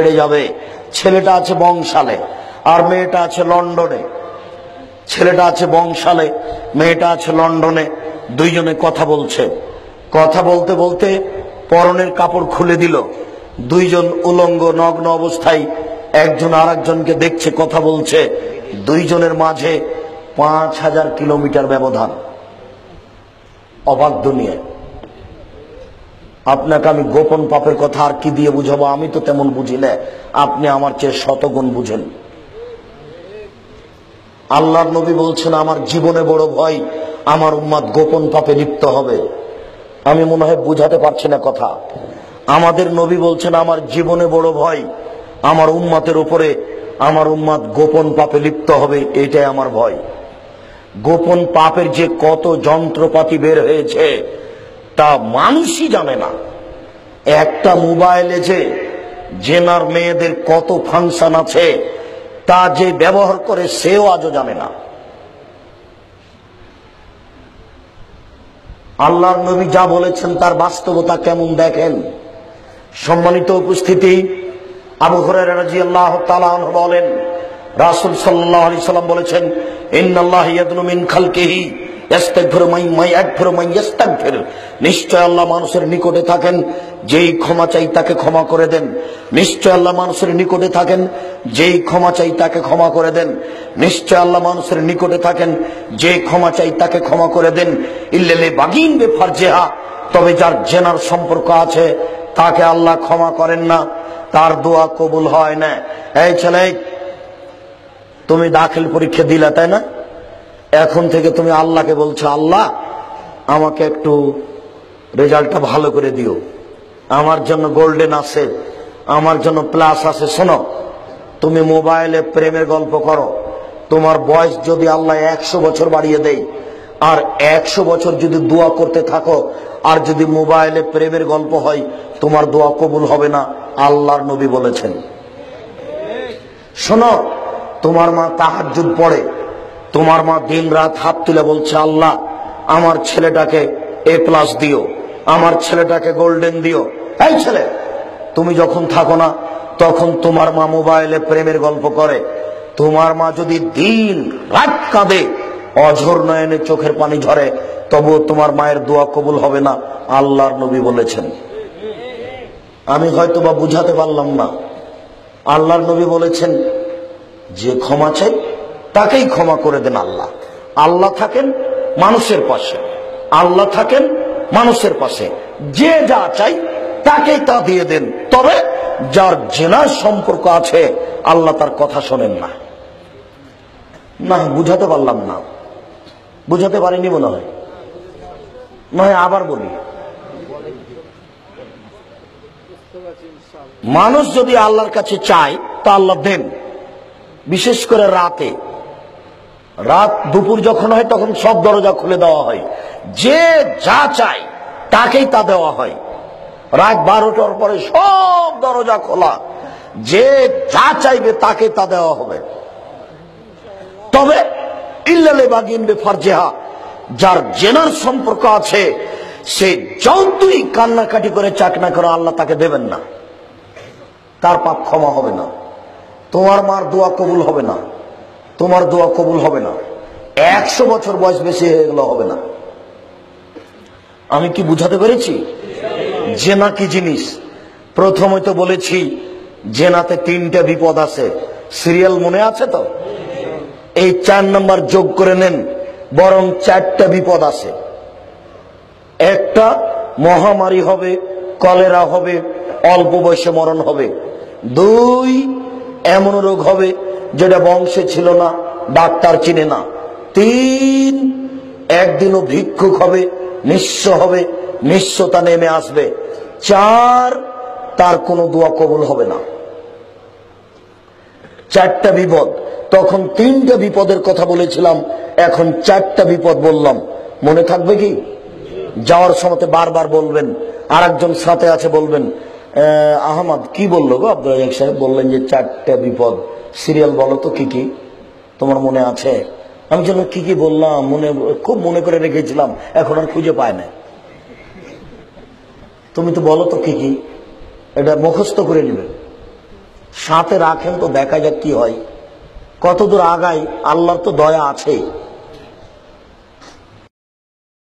বেড়ে যাবে। ছেলেটা আছে বংশালে আর মেয়েটা আছে লন্ডনে। ছেলেটা আছে বংশালে, মেয়েটা আছে লন্ডনে। দুইজনে কথা বলছে। কথা বলতে বলতে পরনের কাপড় খুলে দিল। দুইজন উলঙ্গ নগ্ন অবস্থায় একজন আর একজনকে দেখছে, কথা বলছে। দুইজনের মাঝে 5000 কিলোমিটার ব্যবধান। অবাক দুনিয়ায়। আপনাকে আমি গোপন পাপের কথা আর কি দিয়ে বুঝাবো? আমি তো তেমন বুঝি না, আপনি আমার চেয়ে শতগুণ বুঝেন। আল্লাহর নবী বলছেন, আমার জীবনে বড় ভয় আমার উম্মাত গোপন পাপে লিপ্ত হবে। আমি মনে হয় বুঝাতে পারছি না কথা। আমাদের নবী বলছেন, আমার জীবনে বড় ভয় আমার উম্মাতের উপরে আমার উম্মাত গোপন পাপে লিপ্ত হবে, এটাই আমার ভয়। গোপন পাপের যে কত যন্ত্রপাতি বের হয়েছে তা মানুষই জানে না। একটা মোবাইলে যে জেনার মেয়েদের কত ফাংশন আছে তা যে ব্যবহার করে সেও আজও জানে না। আল্লাহর নবী যা বলেছেন তার বাস্তবতা কেমন দেখেন। সম্মানিত উপস্থিতি, আবু হুরায়রা রাদিয়াল্লাহু তাআলা আনহু বলেন, রাসূল সাল্লাল্লাহু আলাইহি সাল্লাম বলেছেন, ইন্নাল্লাহ ইয়াদনু মিন খালকিহি ইস্তাগফিরু মান ইয়াগফিরু মান ইস্তাগফির। নিশ্চয় আল্লাহ মানুষের নিকটে থাকেন যেই ক্ষমা চাই তাকে ক্ষমা করে দেন। নিশ্চয় আল্লাহ মানুষের নিকটে থাকেন যেই ক্ষমা চাই তাকে ক্ষমা করে দেন। নিশ্চয় আল্লাহ মানুষের নিকটে থাকেন যে ক্ষমা চাই তাকে ক্ষমা করে দেন। ইল্লাল বাগিন বেফারজেহা, তবে যার জেনার সম্পর্ক আছে তাকে আল্লাহ ক্ষমা করেন না, তার দোয়া কবুল হয় না। এই ছেলে, তুমি দাখিল পরীক্ষা দিলে তাই না? এখন থেকে তুমি আল্লাহকে বলছো, আল্লাহ আমাকে একটু রেজাল্টটা ভালো করে দিও, আমার জন্য গোল্ডেন আছে, আমার জন্য প্লাস আছে। শোনো, তুমি মোবাইলে প্রেমের গল্প করো, তোমার বয়স যদি আল্লাহ 100 বছর বাড়িয়ে দেয় আর 100 বছর যদি দোয়া করতে থাকো আর যদি মোবাইলে প্রেমের গল্প হয়, তোমার দোয়া কবুল হবে না, আল্লাহর নবী বলেছেন। শোনো, তোমার মা তাহাজ্জুদ পড়ে, তোমার মা দিন রাত হাত তুলে বলছে, আল্লাহ আমার ছেলেটাকে A+ দিও, আমার ছেলেটাকে গোল্ডেন দিও। এই ছেলে, তুমি যখন থাকো না তখন তোমার মা মোবাইলে প্রেমের গল্প করে। তোমার মা যদি দিন রাত কাঁদে, অঝর নয়নে চোখের পানি ঝরে, তবুও তোমার মায়ের দোয়া কবুল হবে না, আল্লাহর নবী বলেছেন। আমি হয়তো বা বুঝাতে পারলাম না। আল্লাহর নবী বলেছেন, যে ক্ষমা চাই তাকেই ক্ষমা করে দেন আল্লাহ। আল্লাহ থাকেন মানুষের পাশে, আল্লাহ থাকেন মানুষের পাশে, যে যা চাই তাকেই তা দিয়ে দেন। তবে যার জেনার সম্পর্ক আছে আল্লাহ তার কথা শোনেন না। না, বুঝাতে পারলাম না, বুঝাতে পারিনি মনে হয়। নয় আবার বলি, মানুষ যদি আল্লাহর কাছে চায় তা আল্লাহ দেন। বিশেষ করে রাতে, রাত দুপুর যখন হয় তখন সব দরজা খুলে দেওয়া হয়, যে যা চায় তাকেই তা দেওয়া হয়। রাত 12টার পরে সব দরজা খোলা, যে যা চাইবে তাকে তা দেওয়া হবে। তবে ইল্লাল বাগিন বেফারজেহা, যার জেনার সম্পর্ক আছে সে যতই কান্নাকাটি করে চাকনা করে আল্লাহ তাকে দেবেন না, তার পাপ ক্ষমা হবে না, তোমার মার দোয়া কবুল হবে না, তোমার দোয়া কবুল হবে না। 100 বছর বয়স বেশি হয়ে গেল হবে না। আমি কি বুঝাতে পেরেছি? জেনা কি জিনিস? প্রথমে তো বলেছি জেনাতে 3টা বিপদ আছে। সিরিয়াল মনে আছে তো? এই 4 নম্বর যোগ করে নেন, বরং 4টা বিপদ আছে। একটা, মহামারী হবে, কলেরা হবে, অল্প বয়সে মরণ হবে। 2, এমন রোগ হবে যেটা বংশে ছিল না, ডাক্তার চিনে না। 3, একদিনও ভিক্ষুক হবে, নিঃস্ব হবে, নিঃস্বতা নেমে আসবে। 4, তার কোনো দোয়া কবুল হবে না। 4টা বিপদ। তখন 3টা বিপদের কথা বলেছিলাম, এখন 4টা বিপদ বললাম। মনে থাকবে কি? যাওয়ার সময় বারবার বলবেন। আর একজন সাথে আছে, বলবেন, আহমদ কি বললো গো আব্দুল রাজ্জাক সাহেব? বললেন যে 4টা বিপদ। সিরিয়াল বলো তো কি কি তোমার মনে আছে? আমি যেন কি কি বললাম, খুব মনে করে রেখেছিলাম, এখন আর খুঁজে পায় না। তুমি তো বলো তো কি কি, এটা মুখস্থ করে নেবে। সাথে রাখেন তো দেখা যাক কি হয়, কতদূর আগাই। আল্লাহর তো দয়া আছে।